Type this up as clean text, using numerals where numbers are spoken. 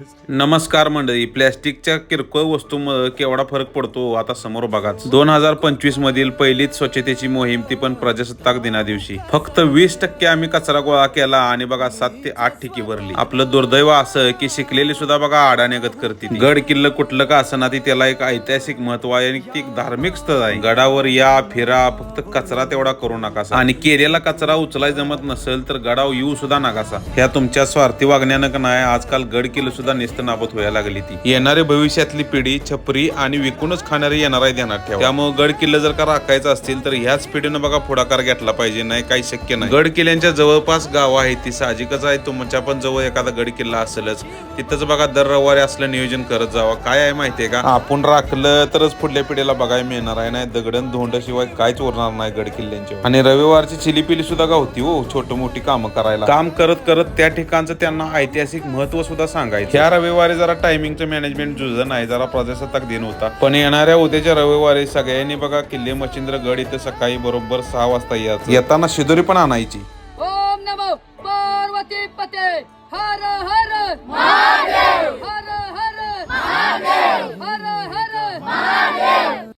नमस्कार मंडळी. प्लॅस्टिकच्या किरकोळ वस्तूंमध्ये केवढा फरक पडतो आता समोर बघा. 2025 मधील पहिलीच स्वच्छतेची मोहीम, ती पण प्रजासत्ताक दिना दिवशी. फक्त 20% आम्ही कचरा गोळा केला आणि बघा 7 ते 8 ठिकी भरली. आपलं दुर्दैव असं की शिकलेली सुद्धा बघा आडाण्यागत करते. गड किल्ला कुठलं का असना, ती त्याला एक ऐतिहासिक महत्व आहे आणि ती एक धार्मिक स्थळ आहे. गडावर या फिरा, फक्त कचरा तेवढा करू नका. आणि केलेला कचरा उचलाय जमत नसेल तर गडावर येऊ सुद्धा नकासा. ह्या तुमच्या स्वार्थी वागण्यानं का नाही आजकाल गड किल्ले सुद्धा निस्त नाबूद व्हायला लागली. ती येणारे भविष्यातली पिढी छपरी आणि विकूनच खाणारी येणार आहे ध्यानात ठेवा. त्यामुळे गड किल्ले जर का राखायचं असतील तर ह्याच पिढीनं बघा पुढाकार घेतला पाहिजे. नाही काही शक्य नाही. गड किल्ल्यांच्या जवळपास गावं आहेत, ती साहजिकच आहे. तुमच्या पण जवळ एखादा गड किल्ला असेलच, तिथंच बघा दर रविवारी असलं नियोजन करत जावा. काय आहे माहितीये का, आपण राखलं तरच पुढल्या पिढीला बघायला मिळणार आहे. नाही दगडन धोंडाशिवाय काहीच उरणार नाही गड किल्ल्यांच्या. आणि रविवारची चिलीपिली सुद्धा गावती हो छोट मोठी कामं करायला. काम करत करत त्या ठिकाणचं त्यांना ऐतिहासिक महत्व सुद्धा सांगायचं. ह्या रविवारी जरा टायमिंगचं मॅनेजमेंट जुळलं नाही, जरा प्रजासत्ताक दिन होता. पण येणाऱ्या उद्याच्या रविवारी सगळ्यांनी बघा किल्ले मच्छिंद्रगड इथं सकाळी बरोबर 6 वाजता यायचं. येताना शिदोरी पण आणायची. ओम नमो पार्वती पते हर हर